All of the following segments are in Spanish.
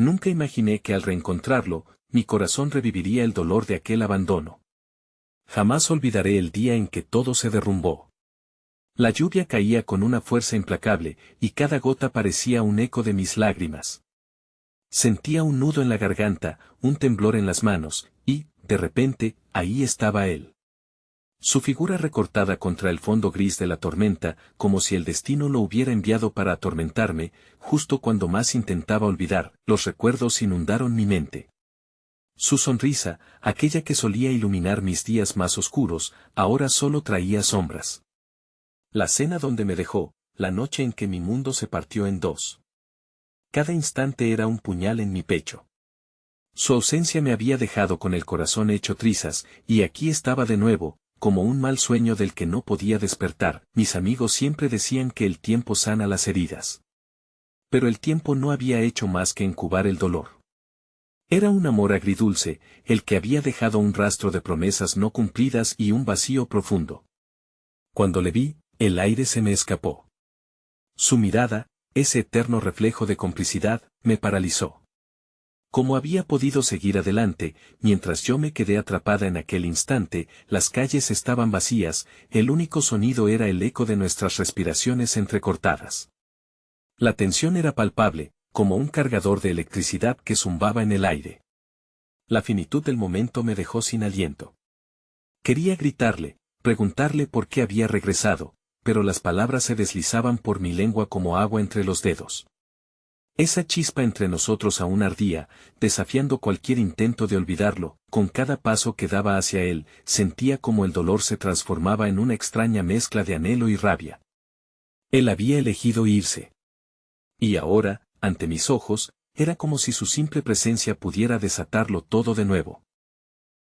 Nunca imaginé que al reencontrarlo, mi corazón reviviría el dolor de aquel abandono. Jamás olvidaré el día en que todo se derrumbó. La lluvia caía con una fuerza implacable, y cada gota parecía un eco de mis lágrimas. Sentía un nudo en la garganta, un temblor en las manos, y, de repente, ahí estaba él. Su figura recortada contra el fondo gris de la tormenta, como si el destino lo hubiera enviado para atormentarme, justo cuando más intentaba olvidar, los recuerdos inundaron mi mente. Su sonrisa, aquella que solía iluminar mis días más oscuros, ahora solo traía sombras. La cena donde me dejó, la noche en que mi mundo se partió en dos. Cada instante era un puñal en mi pecho. Su ausencia me había dejado con el corazón hecho trizas, y aquí estaba de nuevo, como un mal sueño del que no podía despertar. Mis amigos siempre decían que el tiempo sana las heridas. Pero el tiempo no había hecho más que incubar el dolor. Era un amor agridulce, el que había dejado un rastro de promesas no cumplidas y un vacío profundo. Cuando le vi, el aire se me escapó. Su mirada, ese eterno reflejo de complicidad, me paralizó. ¿Cómo había podido seguir adelante, mientras yo me quedé atrapada en aquel instante? Las calles estaban vacías, el único sonido era el eco de nuestras respiraciones entrecortadas. La tensión era palpable, como un cargador de electricidad que zumbaba en el aire. La finitud del momento me dejó sin aliento. Quería gritarle, preguntarle por qué había regresado, pero las palabras se deslizaban por mi lengua como agua entre los dedos. Esa chispa entre nosotros aún ardía, desafiando cualquier intento de olvidarlo. Con cada paso que daba hacia él, sentía como el dolor se transformaba en una extraña mezcla de anhelo y rabia. Él había elegido irse. Y ahora, ante mis ojos, era como si su simple presencia pudiera desatarlo todo de nuevo.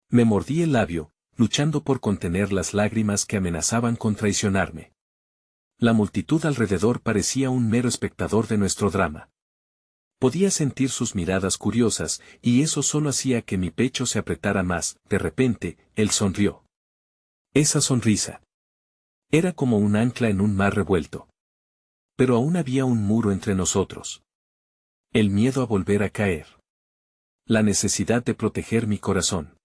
Me mordí el labio, luchando por contener las lágrimas que amenazaban con traicionarme. La multitud alrededor parecía un mero espectador de nuestro drama. Podía sentir sus miradas curiosas, y eso solo hacía que mi pecho se apretara más. De repente, él sonrió. Esa sonrisa era como un ancla en un mar revuelto. Pero aún había un muro entre nosotros. El miedo a volver a caer. La necesidad de proteger mi corazón.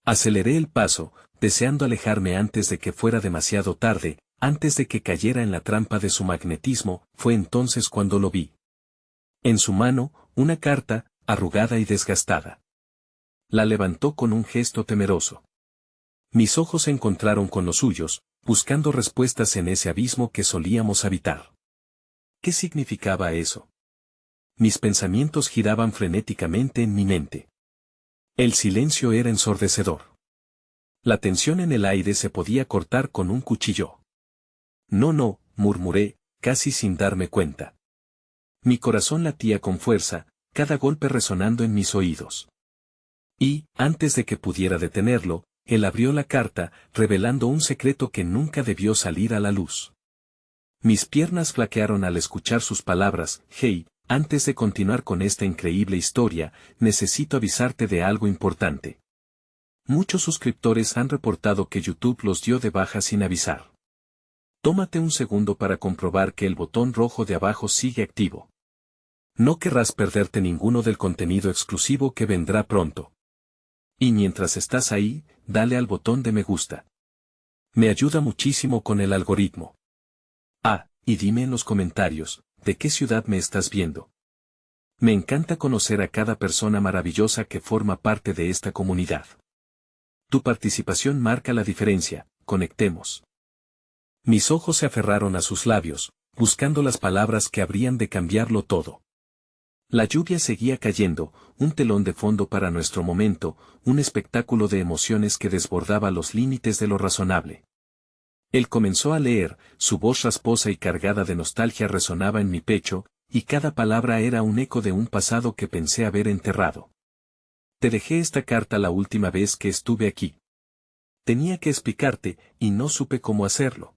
Aceleré el paso, deseando alejarme antes de que fuera demasiado tarde, antes de que cayera en la trampa de su magnetismo. Fue entonces cuando lo vi. En su mano, una carta, arrugada y desgastada. La levantó con un gesto temeroso. Mis ojos se encontraron con los suyos, buscando respuestas en ese abismo que solíamos habitar. ¿Qué significaba eso? Mis pensamientos giraban frenéticamente en mi mente. El silencio era ensordecedor. La tensión en el aire se podía cortar con un cuchillo. No, murmuré, casi sin darme cuenta. Mi corazón latía con fuerza, cada golpe resonando en mis oídos. Y, antes de que pudiera detenerlo, él abrió la carta, revelando un secreto que nunca debió salir a la luz. Mis piernas flaquearon al escuchar sus palabras. Hey, antes de continuar con esta increíble historia, necesito avisarte de algo importante. Muchos suscriptores han reportado que YouTube los dio de baja sin avisar. Tómate un segundo para comprobar que el botón rojo de abajo sigue activo. No querrás perderte ninguno del contenido exclusivo que vendrá pronto. Y mientras estás ahí, dale al botón de me gusta. Me ayuda muchísimo con el algoritmo. Y dime en los comentarios, ¿de qué ciudad me estás viendo? Me encanta conocer a cada persona maravillosa que forma parte de esta comunidad. Tu participación marca la diferencia. Conectemos. Mis ojos se aferraron a sus labios, buscando las palabras que habrían de cambiarlo todo. La lluvia seguía cayendo, un telón de fondo para nuestro momento, un espectáculo de emociones que desbordaba los límites de lo razonable. Él comenzó a leer, su voz rasposa y cargada de nostalgia resonaba en mi pecho, y cada palabra era un eco de un pasado que pensé haber enterrado. Te dejé esta carta la última vez que estuve aquí. Tenía que explicarte, y no supe cómo hacerlo.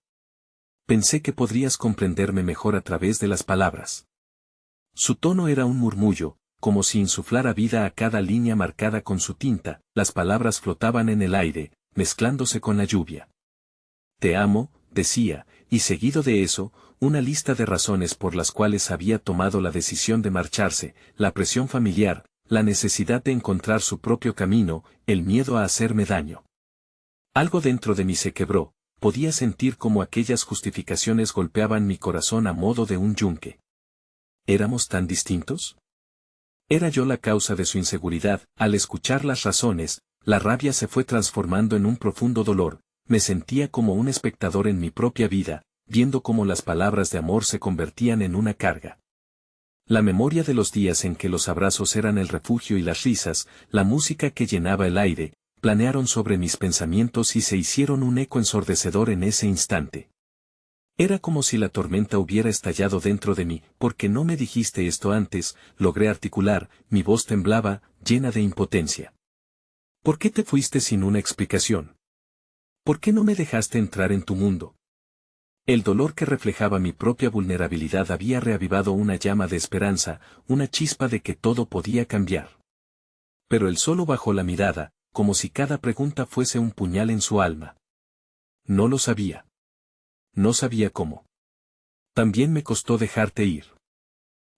Pensé que podrías comprenderme mejor a través de las palabras. Su tono era un murmullo, como si insuflara vida a cada línea marcada con su tinta. Las palabras flotaban en el aire, mezclándose con la lluvia. Te amo, decía, y seguido de eso, una lista de razones por las cuales había tomado la decisión de marcharse, la presión familiar, la necesidad de encontrar su propio camino, el miedo a hacerme daño. Algo dentro de mí se quebró, podía sentir cómo aquellas justificaciones golpeaban mi corazón a modo de un yunque. ¿Éramos tan distintos? ¿Era yo la causa de su inseguridad? Al escuchar las razones, la rabia se fue transformando en un profundo dolor, me sentía como un espectador en mi propia vida, viendo cómo las palabras de amor se convertían en una carga. La memoria de los días en que los abrazos eran el refugio y las risas, la música que llenaba el aire, planearon sobre mis pensamientos y se hicieron un eco ensordecedor en ese instante. Era como si la tormenta hubiera estallado dentro de mí. ¿Por qué no me dijiste esto antes? Logré articular, mi voz temblaba, llena de impotencia. ¿Por qué te fuiste sin una explicación? ¿Por qué no me dejaste entrar en tu mundo? El dolor que reflejaba mi propia vulnerabilidad había reavivado una llama de esperanza, una chispa de que todo podía cambiar. Pero él solo bajó la mirada, como si cada pregunta fuese un puñal en su alma. No lo sabía. No sabía cómo. También me costó dejarte ir.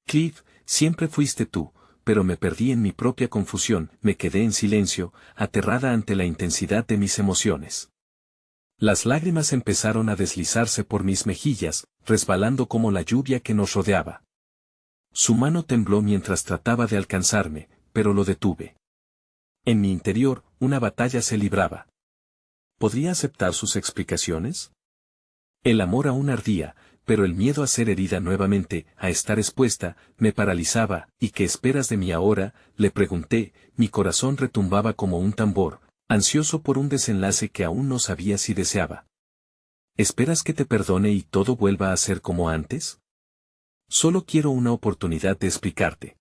Cliff, siempre fuiste tú, pero me perdí en mi propia confusión, me quedé en silencio, aterrada ante la intensidad de mis emociones. Las lágrimas empezaron a deslizarse por mis mejillas, resbalando como la lluvia que nos rodeaba. Su mano tembló mientras trataba de alcanzarme, pero lo detuve. En mi interior, una batalla se libraba. ¿Podría aceptar sus explicaciones? El amor aún ardía, pero el miedo a ser herida nuevamente, a estar expuesta, me paralizaba. ¿Y qué esperas de mí ahora?, le pregunté, mi corazón retumbaba como un tambor, ansioso por un desenlace que aún no sabía si deseaba. ¿Esperas que te perdone y todo vuelva a ser como antes? Solo quiero una oportunidad de explicarte.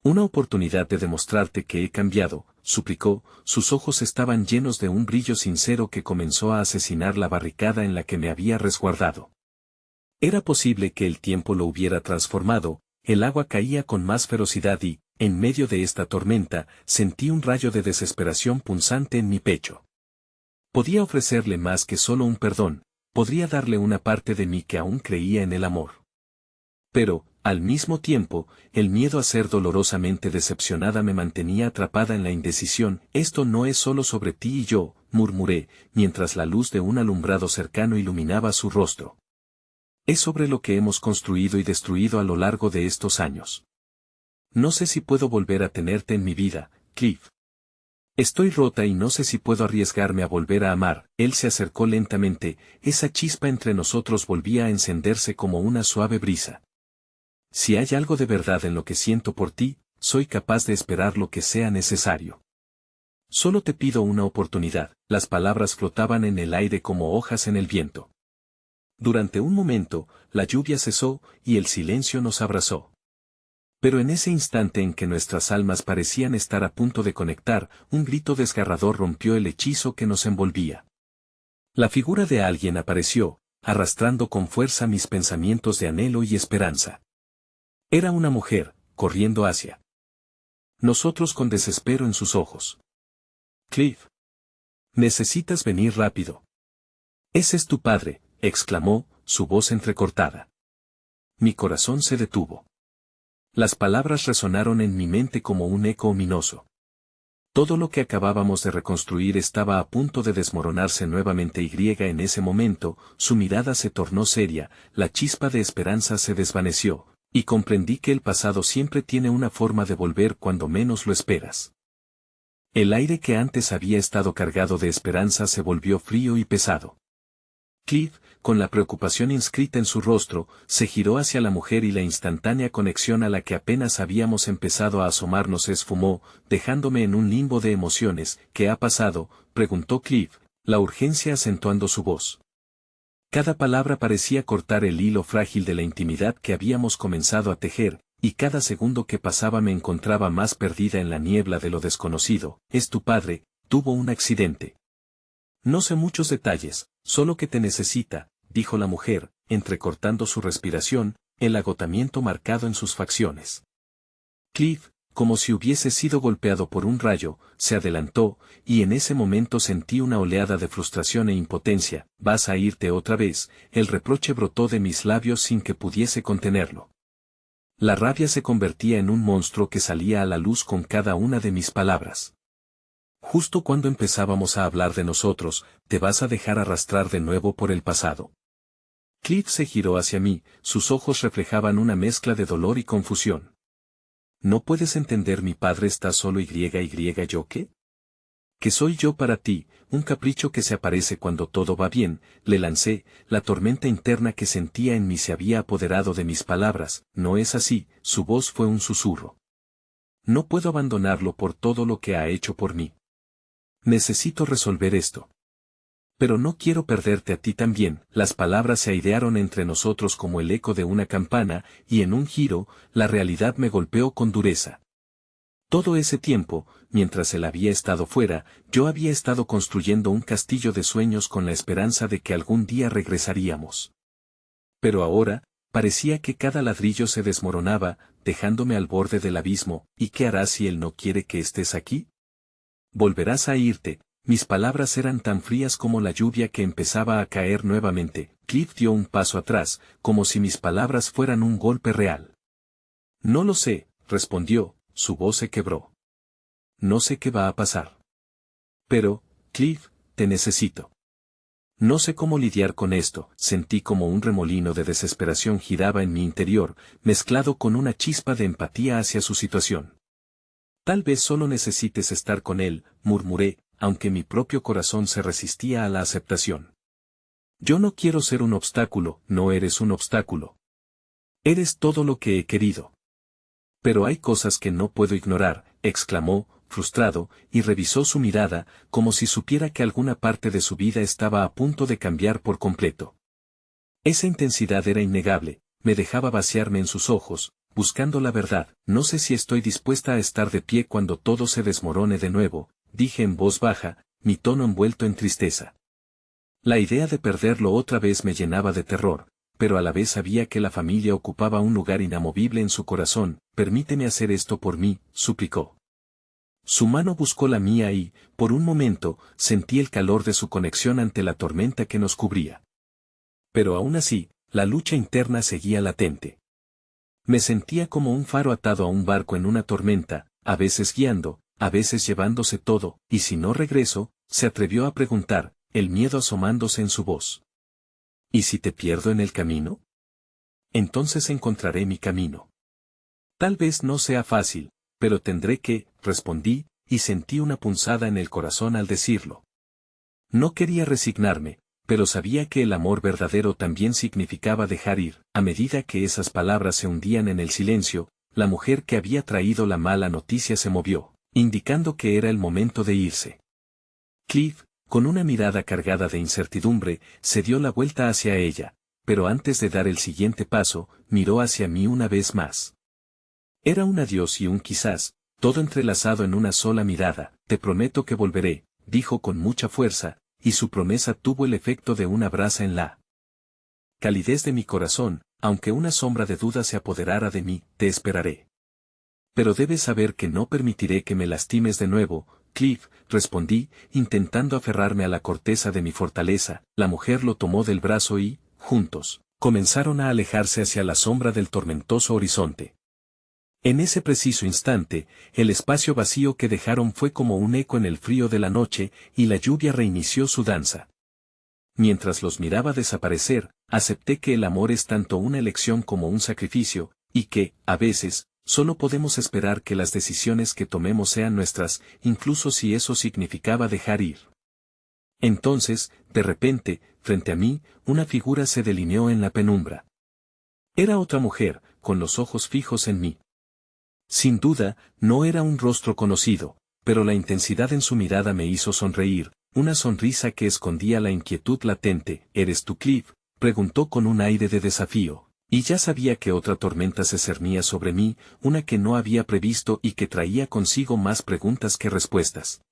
Una oportunidad de demostrarte que he cambiado, suplicó, sus ojos estaban llenos de un brillo sincero que comenzó a asesinar la barricada en la que me había resguardado. Era posible que el tiempo lo hubiera transformado, el agua caía con más ferocidad y, en medio de esta tormenta, sentí un rayo de desesperación punzante en mi pecho. Podía ofrecerle más que solo un perdón, podría darle una parte de mí que aún creía en el amor. Pero, al mismo tiempo, el miedo a ser dolorosamente decepcionada me mantenía atrapada en la indecisión. Esto no es solo sobre ti y yo, murmuré, mientras la luz de un alumbrado cercano iluminaba su rostro. Es sobre lo que hemos construido y destruido a lo largo de estos años. No sé si puedo volver a tenerte en mi vida, Cliff. Estoy rota y no sé si puedo arriesgarme a volver a amar. Él se acercó lentamente, esa chispa entre nosotros volvía a encenderse como una suave brisa. Si hay algo de verdad en lo que siento por ti, soy capaz de esperar lo que sea necesario. Solo te pido una oportunidad. Las palabras flotaban en el aire como hojas en el viento. Durante un momento, la lluvia cesó y el silencio nos abrazó. Pero en ese instante en que nuestras almas parecían estar a punto de conectar, un grito desgarrador rompió el hechizo que nos envolvía. La figura de alguien apareció, arrastrando con fuerza mis pensamientos de anhelo y esperanza. Era una mujer, corriendo hacia nosotros con desespero en sus ojos. Cliff. Necesitas venir rápido. Ese es tu padre, exclamó, su voz entrecortada. Mi corazón se detuvo. Las palabras resonaron en mi mente como un eco ominoso. Todo lo que acabábamos de reconstruir estaba a punto de desmoronarse nuevamente y en ese momento, su mirada se tornó seria, la chispa de esperanza se desvaneció, y comprendí que el pasado siempre tiene una forma de volver cuando menos lo esperas. El aire que antes había estado cargado de esperanza se volvió frío y pesado. Cliff, con la preocupación inscrita en su rostro, se giró hacia la mujer y la instantánea conexión a la que apenas habíamos empezado a asomarnos se esfumó, dejándome en un limbo de emociones. ¿Qué ha pasado?, preguntó Cliff, la urgencia acentuando su voz. Cada palabra parecía cortar el hilo frágil de la intimidad que habíamos comenzado a tejer, y cada segundo que pasaba me encontraba más perdida en la niebla de lo desconocido. Es tu padre, tuvo un accidente. No sé muchos detalles, solo que te necesita, dijo la mujer, entrecortando su respiración, el agotamiento marcado en sus facciones. Cliff, como si hubiese sido golpeado por un rayo, se adelantó, y en ese momento sentí una oleada de frustración e impotencia. «¿Vas a irte otra vez?». El reproche brotó de mis labios sin que pudiese contenerlo. La rabia se convertía en un monstruo que salía a la luz con cada una de mis palabras. Justo cuando empezábamos a hablar de nosotros, ¿te vas a dejar arrastrar de nuevo por el pasado? Cliff se giró hacia mí, sus ojos reflejaban una mezcla de dolor y confusión. ¿No puedes entender? Mi padre está solo y ¿yo qué? ¿Qué soy yo para ti? Un capricho que se aparece cuando todo va bien, le lancé. La tormenta interna que sentía en mí se había apoderado de mis palabras. No es así, su voz fue un susurro. No puedo abandonarlo por todo lo que ha hecho por mí. Necesito resolver esto. Pero no quiero perderte a ti también. Las palabras se airearon entre nosotros como el eco de una campana, y en un giro, la realidad me golpeó con dureza. Todo ese tiempo, mientras él había estado fuera, yo había estado construyendo un castillo de sueños con la esperanza de que algún día regresaríamos. Pero ahora, parecía que cada ladrillo se desmoronaba, dejándome al borde del abismo. ¿Y qué harás si él no quiere que estés aquí? Volverás a irte. Mis palabras eran tan frías como la lluvia que empezaba a caer nuevamente. Cliff dio un paso atrás, como si mis palabras fueran un golpe real. No lo sé, respondió, su voz se quebró. No sé qué va a pasar. Pero, Cliff, te necesito. No sé cómo lidiar con esto. Sentí como un remolino de desesperación giraba en mi interior, mezclado con una chispa de empatía hacia su situación. Tal vez solo necesites estar con él, murmuré, aunque mi propio corazón se resistía a la aceptación. Yo no quiero ser un obstáculo. No eres un obstáculo. Eres todo lo que he querido. Pero hay cosas que no puedo ignorar, exclamó, frustrado, y revisó su mirada, como si supiera que alguna parte de su vida estaba a punto de cambiar por completo. Esa intensidad era innegable, me dejaba vaciarme en sus ojos, buscando la verdad. No sé si estoy dispuesta a estar de pie cuando todo se desmorone de nuevo, dije en voz baja, mi tono envuelto en tristeza. La idea de perderlo otra vez me llenaba de terror, pero a la vez sabía que la familia ocupaba un lugar inamovible en su corazón. Permíteme hacer esto por mí, suplicó. Su mano buscó la mía y, por un momento, sentí el calor de su conexión ante la tormenta que nos cubría. Pero aún así, la lucha interna seguía latente. Me sentía como un faro atado a un barco en una tormenta, a veces guiando, a veces llevándose todo, y si no regreso, se atrevió a preguntar, el miedo asomándose en su voz. ¿Y si te pierdo en el camino? Entonces encontraré mi camino. Tal vez no sea fácil, pero tendré que, respondí, y sentí una punzada en el corazón al decirlo. No quería resignarme, pero sabía que el amor verdadero también significaba dejar ir. A medida que esas palabras se hundían en el silencio, la mujer que había traído la mala noticia se movió, indicando que era el momento de irse. Cliff, con una mirada cargada de incertidumbre, se dio la vuelta hacia ella, pero antes de dar el siguiente paso, miró hacia mí una vez más. Era un adiós y un quizás, todo entrelazado en una sola mirada. Te prometo que volveré, dijo con mucha fuerza, y su promesa tuvo el efecto de una brasa en la calidez de mi corazón. Aunque una sombra de duda se apoderara de mí, te esperaré. Pero debes saber que no permitiré que me lastimes de nuevo, Cliff, respondí, intentando aferrarme a la corteza de mi fortaleza. La mujer lo tomó del brazo y, juntos, comenzaron a alejarse hacia la sombra del tormentoso horizonte. En ese preciso instante, el espacio vacío que dejaron fue como un eco en el frío de la noche, y la lluvia reinició su danza. Mientras los miraba desaparecer, acepté que el amor es tanto una elección como un sacrificio, y que, a veces, solo podemos esperar que las decisiones que tomemos sean nuestras, incluso si eso significaba dejar ir. Entonces, de repente, frente a mí, una figura se delineó en la penumbra. Era otra mujer, con los ojos fijos en mí. Sin duda, no era un rostro conocido, pero la intensidad en su mirada me hizo sonreír, una sonrisa que escondía la inquietud latente. ¿Eres tú, Cliff?, preguntó con un aire de desafío, y ya sabía que otra tormenta se cernía sobre mí, una que no había previsto y que traía consigo más preguntas que respuestas.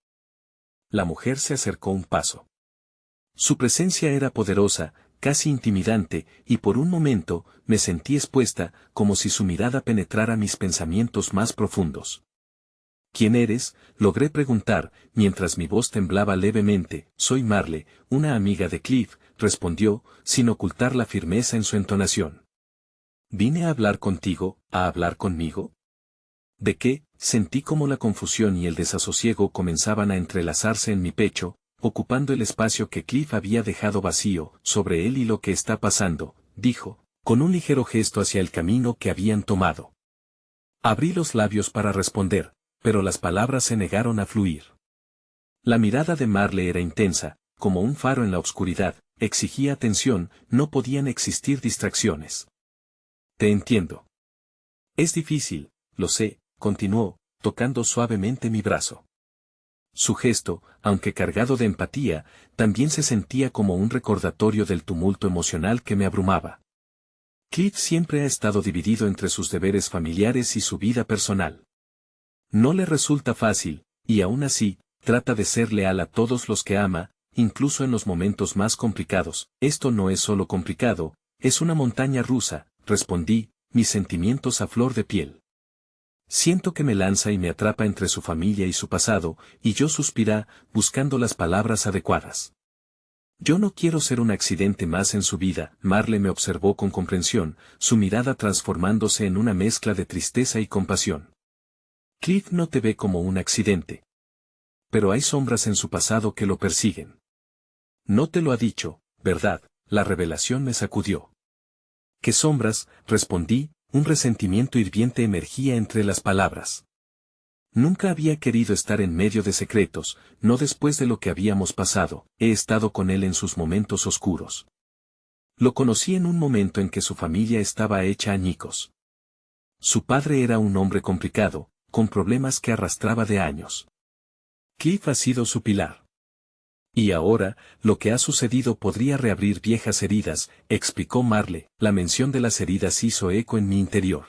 La mujer se acercó un paso. Su presencia era poderosa, casi intimidante, y por un momento, me sentí expuesta, como si su mirada penetrara mis pensamientos más profundos. ¿Quién eres?, logré preguntar, mientras mi voz temblaba levemente. Soy Marle, una amiga de Cliff, respondió, sin ocultar la firmeza en su entonación. ¿Vine a hablar contigo, a hablar conmigo? ¿De qué? Sentí como la confusión y el desasosiego comenzaban a entrelazarse en mi pecho, ocupando el espacio que Cliff había dejado vacío. Sobre él y lo que está pasando, dijo, con un ligero gesto hacia el camino que habían tomado. Abrí los labios para responder, pero las palabras se negaron a fluir. La mirada de Marle era intensa, como un faro en la oscuridad, exigía atención, no podían existir distracciones. Te entiendo. Es difícil, lo sé, continuó, tocando suavemente mi brazo. Su gesto, aunque cargado de empatía, también se sentía como un recordatorio del tumulto emocional que me abrumaba. Cliff siempre ha estado dividido entre sus deberes familiares y su vida personal. No le resulta fácil, y aún así, trata de ser leal a todos los que ama, incluso en los momentos más complicados. Esto no es solo complicado, es una montaña rusa, respondí, mis sentimientos a flor de piel. Siento que me lanza y me atrapa entre su familia y su pasado, y yo suspiré, buscando las palabras adecuadas. Yo no quiero ser un accidente más en su vida. Marle me observó con comprensión, su mirada transformándose en una mezcla de tristeza y compasión. Cliff no te ve como un accidente. Pero hay sombras en su pasado que lo persiguen. No te lo ha dicho, ¿verdad? La revelación me sacudió. ¿Qué sombras? Respondí, un resentimiento hirviente emergía entre las palabras. Nunca había querido estar en medio de secretos, no después de lo que habíamos pasado. He estado con él en sus momentos oscuros. Lo conocí en un momento en que su familia estaba hecha añicos. Su padre era un hombre complicado, con problemas que arrastraba de años. Cliff ha sido su pilar. Y ahora, lo que ha sucedido podría reabrir viejas heridas, explicó Marle. La mención de las heridas hizo eco en mi interior.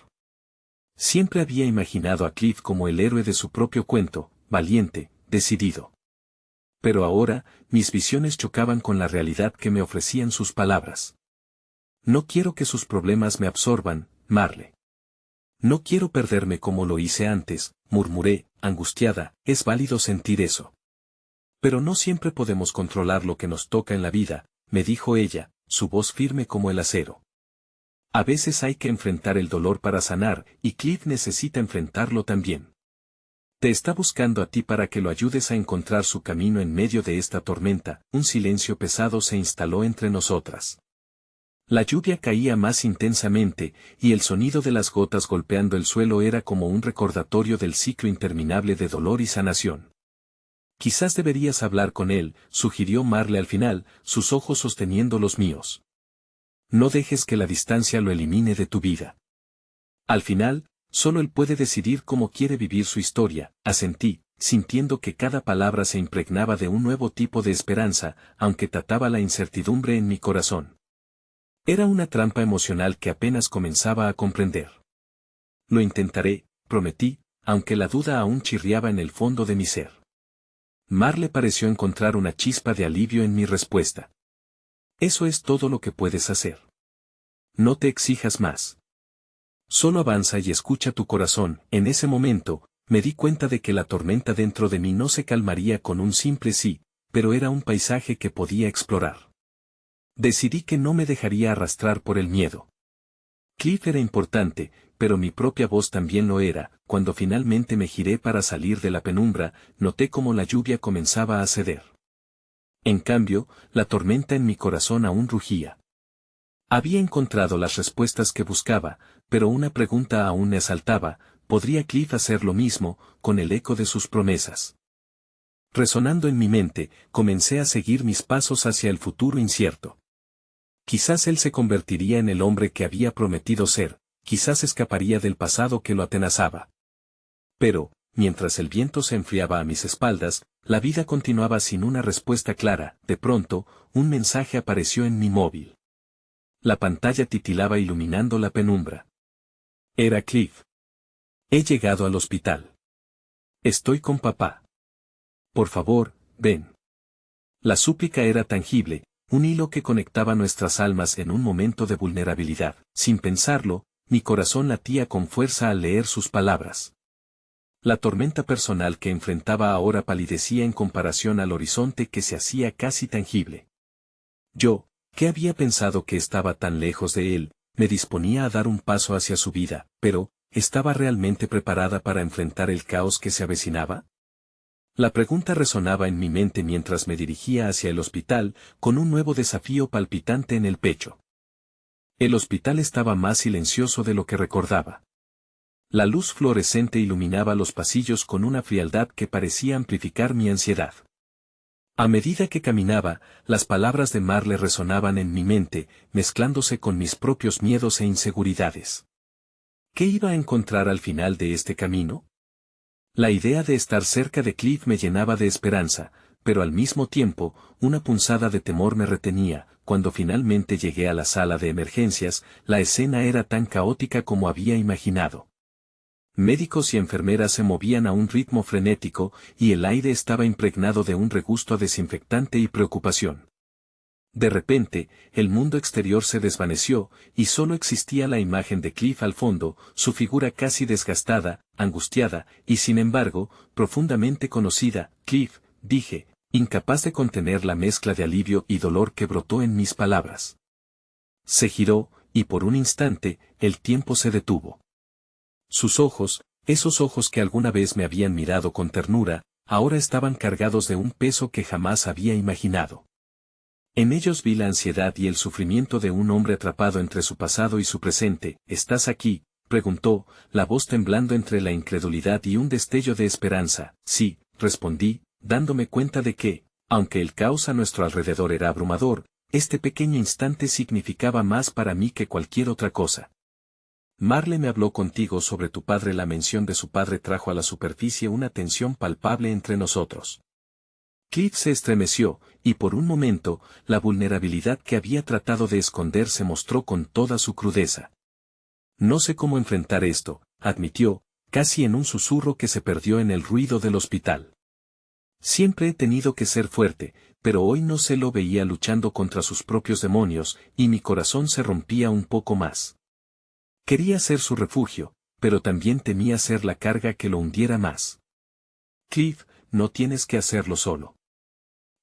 Siempre había imaginado a Cliff como el héroe de su propio cuento, valiente, decidido. Pero ahora, mis visiones chocaban con la realidad que me ofrecían sus palabras. No quiero que sus problemas me absorban, Marle. No quiero perderme como lo hice antes, murmuré, angustiada. Es válido sentir eso. Pero no siempre podemos controlar lo que nos toca en la vida, me dijo ella, su voz firme como el acero. A veces hay que enfrentar el dolor para sanar, y Cliff necesita enfrentarlo también. Te está buscando a ti para que lo ayudes a encontrar su camino en medio de esta tormenta. Un silencio pesado se instaló entre nosotras. La lluvia caía más intensamente, y el sonido de las gotas golpeando el suelo era como un recordatorio del ciclo interminable de dolor y sanación. Quizás deberías hablar con él, sugirió Marle al final, sus ojos sosteniendo los míos. No dejes que la distancia lo elimine de tu vida. Al final, solo él puede decidir cómo quiere vivir su historia, asentí, sintiendo que cada palabra se impregnaba de un nuevo tipo de esperanza, aunque trataba la incertidumbre en mi corazón. Era una trampa emocional que apenas comenzaba a comprender. Lo intentaré, prometí, aunque la duda aún chirriaba en el fondo de mi ser. Marle pareció encontrar una chispa de alivio en mi respuesta. Eso es todo lo que puedes hacer. No te exijas más. Solo avanza y escucha tu corazón. En ese momento, me di cuenta de que la tormenta dentro de mí no se calmaría con un simple sí, pero era un paisaje que podía explorar. Decidí que no me dejaría arrastrar por el miedo. Cliff era importante, pero mi propia voz también lo era. Cuando finalmente me giré para salir de la penumbra, noté cómo la lluvia comenzaba a ceder. En cambio, la tormenta en mi corazón aún rugía. Había encontrado las respuestas que buscaba, pero una pregunta aún me asaltaba: ¿podría Cliff hacer lo mismo, con el eco de sus promesas? Resonando en mi mente, comencé a seguir mis pasos hacia el futuro incierto. Quizás él se convertiría en el hombre que había prometido ser, quizás escaparía del pasado que lo atenazaba. Pero, mientras el viento se enfriaba a mis espaldas, la vida continuaba sin una respuesta clara. De pronto, un mensaje apareció en mi móvil. La pantalla titilaba iluminando la penumbra. Era Cliff. He llegado al hospital. Estoy con papá. Por favor, ven. La súplica era tangible, un hilo que conectaba nuestras almas en un momento de vulnerabilidad. Sin pensarlo, mi corazón latía con fuerza al leer sus palabras. La tormenta personal que enfrentaba ahora palidecía en comparación al horizonte que se hacía casi tangible. Yo, que había pensado que estaba tan lejos de él, me disponía a dar un paso hacia su vida, pero, ¿estaba realmente preparada para enfrentar el caos que se avecinaba? La pregunta resonaba en mi mente mientras me dirigía hacia el hospital, con un nuevo desafío palpitante en el pecho. El hospital estaba más silencioso de lo que recordaba. La luz fluorescente iluminaba los pasillos con una frialdad que parecía amplificar mi ansiedad. A medida que caminaba, las palabras de Marle resonaban en mi mente, mezclándose con mis propios miedos e inseguridades. ¿Qué iba a encontrar al final de este camino? La idea de estar cerca de Cliff me llenaba de esperanza, pero al mismo tiempo, una punzada de temor me retenía. Cuando finalmente llegué a la sala de emergencias, la escena era tan caótica como había imaginado. Médicos y enfermeras se movían a un ritmo frenético, y el aire estaba impregnado de un regusto desinfectante y preocupación. De repente, el mundo exterior se desvaneció, y solo existía la imagen de Cliff al fondo, su figura casi desgastada, angustiada, y sin embargo, profundamente conocida. Cliff, dije, incapaz de contener la mezcla de alivio y dolor que brotó en mis palabras. Se giró, y por un instante, el tiempo se detuvo. Sus ojos, esos ojos que alguna vez me habían mirado con ternura, ahora estaban cargados de un peso que jamás había imaginado. En ellos vi la ansiedad y el sufrimiento de un hombre atrapado entre su pasado y su presente. ¿Estás aquí?, preguntó, la voz temblando entre la incredulidad y un destello de esperanza. Sí, respondí, dándome cuenta de que, aunque el caos a nuestro alrededor era abrumador, este pequeño instante significaba más para mí que cualquier otra cosa. Marle me habló contigo sobre tu padre. La mención de su padre trajo a la superficie una tensión palpable entre nosotros. Cliff se estremeció, y por un momento, la vulnerabilidad que había tratado de esconder se mostró con toda su crudeza. No sé cómo enfrentar esto, admitió, casi en un susurro que se perdió en el ruido del hospital. Siempre he tenido que ser fuerte, pero hoy no se lo veía luchando contra sus propios demonios, y mi corazón se rompía un poco más. Quería ser su refugio, pero también temía ser la carga que lo hundiera más. Cliff, no tienes que hacerlo solo.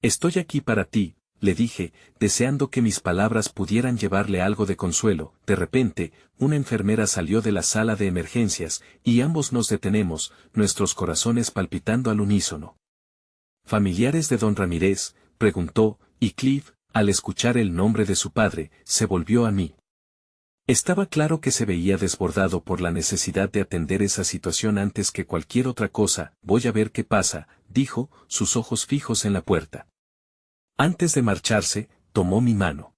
Estoy aquí para ti, le dije, deseando que mis palabras pudieran llevarle algo de consuelo. De repente, una enfermera salió de la sala de emergencias, y ambos nos detenemos, nuestros corazones palpitando al unísono. ¿Familiares de don Ramírez?, preguntó, y Cliff, al escuchar el nombre de su padre, se volvió a mí. Estaba claro que se veía desbordado por la necesidad de atender esa situación antes que cualquier otra cosa. Voy a ver qué pasa, dijo, sus ojos fijos en la puerta. Antes de marcharse, tomó mi mano.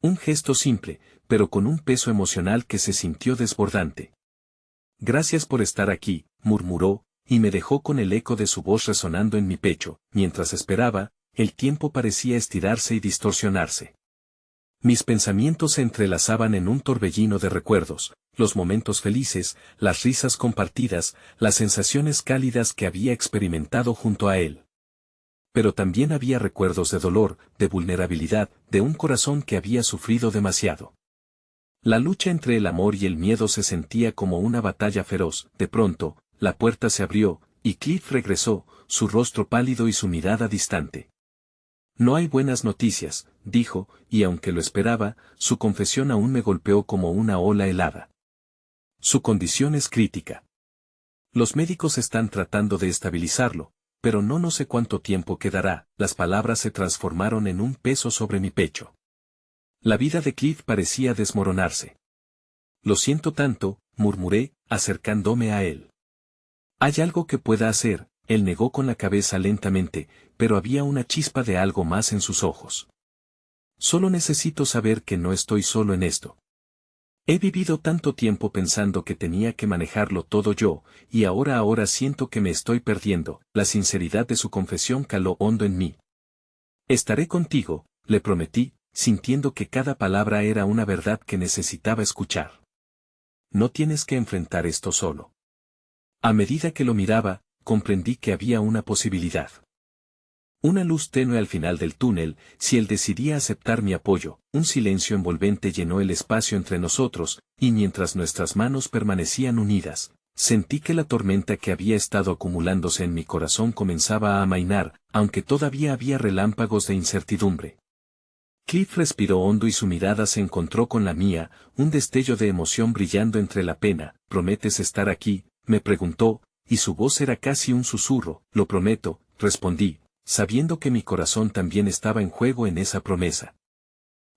Un gesto simple, pero con un peso emocional que se sintió desbordante. Gracias por estar aquí, murmuró, y me dejó con el eco de su voz resonando en mi pecho. Mientras esperaba, el tiempo parecía estirarse y distorsionarse. Mis pensamientos se entrelazaban en un torbellino de recuerdos, los momentos felices, las risas compartidas, las sensaciones cálidas que había experimentado junto a él. Pero también había recuerdos de dolor, de vulnerabilidad, de un corazón que había sufrido demasiado. La lucha entre el amor y el miedo se sentía como una batalla feroz. De pronto, la puerta se abrió, y Cliff regresó, su rostro pálido y su mirada distante. No hay buenas noticias, dijo, y aunque lo esperaba, su confesión aún me golpeó como una ola helada. Su condición es crítica. Los médicos están tratando de estabilizarlo, pero no sé cuánto tiempo quedará. Las palabras se transformaron en un peso sobre mi pecho. La vida de Cliff parecía desmoronarse. Lo siento tanto, murmuré, acercándome a él. ¿Hay algo que pueda hacer? Él negó con la cabeza lentamente, pero había una chispa de algo más en sus ojos. Solo necesito saber que no estoy solo en esto. He vivido tanto tiempo pensando que tenía que manejarlo todo yo, y ahora siento que me estoy perdiendo. La sinceridad de su confesión caló hondo en mí. Estaré contigo, le prometí, sintiendo que cada palabra era una verdad que necesitaba escuchar. No tienes que enfrentar esto solo. A medida que lo miraba, comprendí que había una posibilidad. Una luz tenue al final del túnel. Si él decidía aceptar mi apoyo. Un silencio envolvente llenó el espacio entre nosotros, y mientras nuestras manos permanecían unidas, Sentí que la tormenta que había estado acumulándose en mi corazón comenzaba a amainar, aunque todavía había relámpagos de incertidumbre. Cliff respiró hondo y su mirada se encontró con la mía, un destello de emoción brillando entre la pena. ¿Prometes estar aquí?, me preguntó, y su voz era casi un susurro. Lo prometo, respondí, sabiendo que mi corazón también estaba en juego en esa promesa.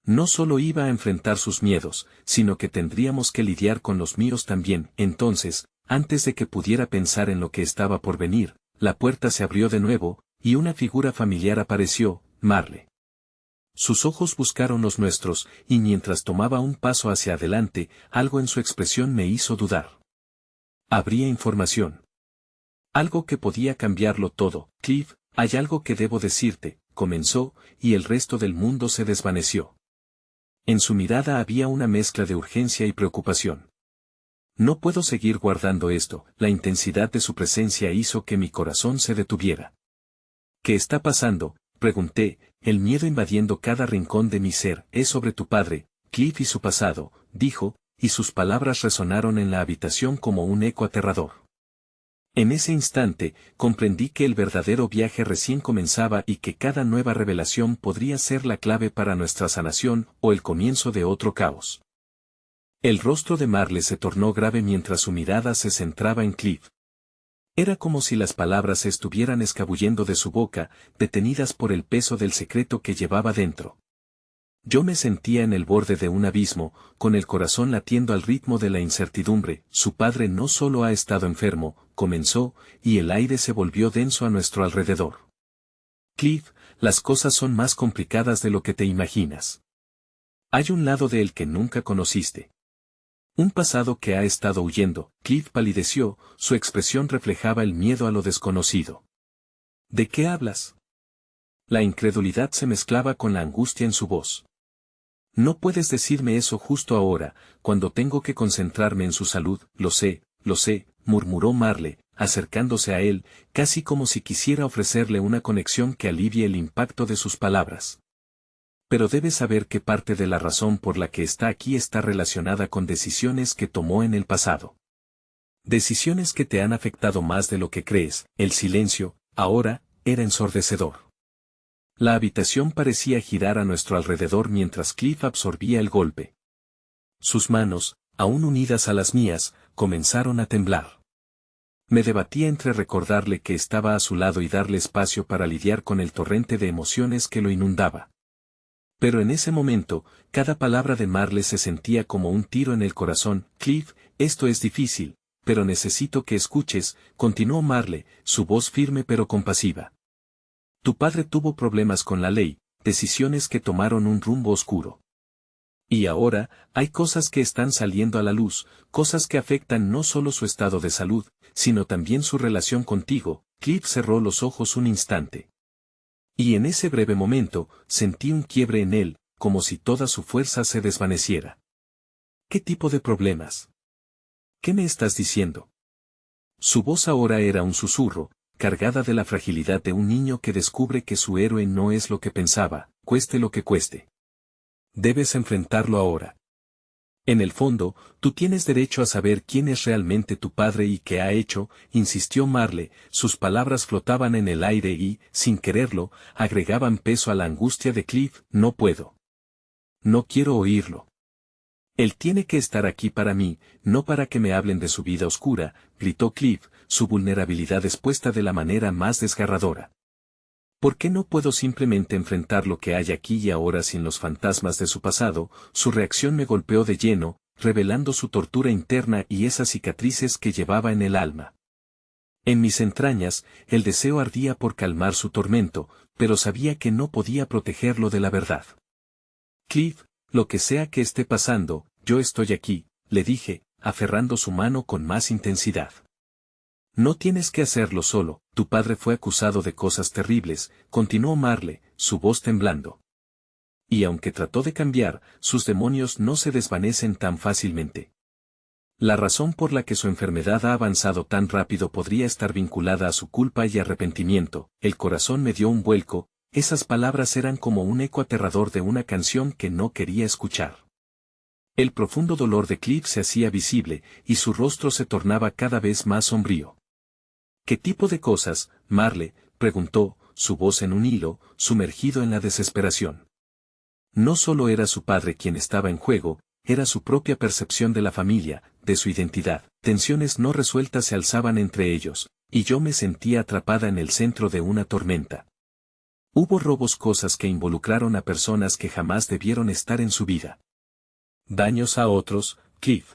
No solo iba a enfrentar sus miedos, sino que tendríamos que lidiar con los míos también. Entonces, antes de que pudiera pensar en lo que estaba por venir, la puerta se abrió de nuevo, y una figura familiar apareció, Marle. Sus ojos buscaron los nuestros, y mientras tomaba un paso hacia adelante, algo en su expresión me hizo dudar. Habría información. Algo que podía cambiarlo todo. Cliff, hay algo que debo decirte, comenzó, y el resto del mundo se desvaneció. En su mirada había una mezcla de urgencia y preocupación. No puedo seguir guardando esto. La intensidad de su presencia hizo que mi corazón se detuviera. ¿Qué está pasando?, pregunté, el miedo invadiendo cada rincón de mi ser. Es sobre tu padre, Cliff, y su pasado, dijo, y sus palabras resonaron en la habitación como un eco aterrador. En ese instante, comprendí que el verdadero viaje recién comenzaba y que cada nueva revelación podría ser la clave para nuestra sanación o el comienzo de otro caos. El rostro de Marle se tornó grave mientras su mirada se centraba en Cliff. Era como si las palabras se estuvieran escabullendo de su boca, detenidas por el peso del secreto que llevaba dentro. Yo me sentía en el borde de un abismo, con el corazón latiendo al ritmo de la incertidumbre. Su padre no solo ha estado enfermo, comenzó, y el aire se volvió denso a nuestro alrededor. Cliff, las cosas son más complicadas de lo que te imaginas. Hay un lado de él que nunca conociste. Un pasado que ha estado huyendo. Cliff palideció, su expresión reflejaba el miedo a lo desconocido. ¿De qué hablas? La incredulidad se mezclaba con la angustia en su voz. No puedes decirme eso justo ahora, cuando tengo que concentrarme en su salud. Lo sé, murmuró Marle, acercándose a él, casi como si quisiera ofrecerle una conexión que alivie el impacto de sus palabras. Pero debes saber que parte de la razón por la que está aquí está relacionada con decisiones que tomó en el pasado. Decisiones que te han afectado más de lo que crees. El silencio, ahora, era ensordecedor. La habitación parecía girar a nuestro alrededor mientras Cliff absorbía el golpe. Sus manos, aún unidas a las mías, comenzaron a temblar. Me debatía entre recordarle que estaba a su lado y darle espacio para lidiar con el torrente de emociones que lo inundaba. Pero en ese momento, cada palabra de Marle se sentía como un tiro en el corazón. Cliff, esto es difícil, pero necesito que escuches, continuó Marle, su voz firme pero compasiva. Tu padre tuvo problemas con la ley, decisiones que tomaron un rumbo oscuro. Y ahora, hay cosas que están saliendo a la luz, cosas que afectan no solo su estado de salud, sino también su relación contigo. Cliff cerró los ojos un instante. Y en ese breve momento, sentí un quiebre en él, como si toda su fuerza se desvaneciera. ¿Qué tipo de problemas? ¿Qué me estás diciendo? Su voz ahora era un susurro, cargada de la fragilidad de un niño que descubre que su héroe no es lo que pensaba, cueste lo que cueste. Debes enfrentarlo ahora. En el fondo, tú tienes derecho a saber quién es realmente tu padre y qué ha hecho, insistió Marle, sus palabras flotaban en el aire y, sin quererlo, agregaban peso a la angustia de Cliff. No puedo. No quiero oírlo. Él tiene que estar aquí para mí, no para que me hablen de su vida oscura, gritó Cliff, su vulnerabilidad expuesta de la manera más desgarradora. ¿Por qué no puedo simplemente enfrentar lo que hay aquí y ahora sin los fantasmas de su pasado? Su reacción me golpeó de lleno, revelando su tortura interna y esas cicatrices que llevaba en el alma. En mis entrañas, el deseo ardía por calmar su tormento, pero sabía que no podía protegerlo de la verdad. Cliff, lo que sea que esté pasando, yo estoy aquí, le dije, aferrando su mano con más intensidad. No tienes que hacerlo solo, tu padre fue acusado de cosas terribles, continuó Marle, su voz temblando. Y aunque trató de cambiar, sus demonios no se desvanecen tan fácilmente. La razón por la que su enfermedad ha avanzado tan rápido podría estar vinculada a su culpa y arrepentimiento. El corazón me dio un vuelco, esas palabras eran como un eco aterrador de una canción que no quería escuchar. El profundo dolor de Cliff se hacía visible, y su rostro se tornaba cada vez más sombrío. ¿Qué tipo de cosas, Marle?, preguntó, su voz en un hilo, sumergido en la desesperación. No solo era su padre quien estaba en juego, era su propia percepción de la familia, de su identidad. Tensiones no resueltas se alzaban entre ellos, y yo me sentía atrapada en el centro de una tormenta. Hubo robos, cosas que involucraron a personas que jamás debieron estar en su vida. Daños a otros, Cliff.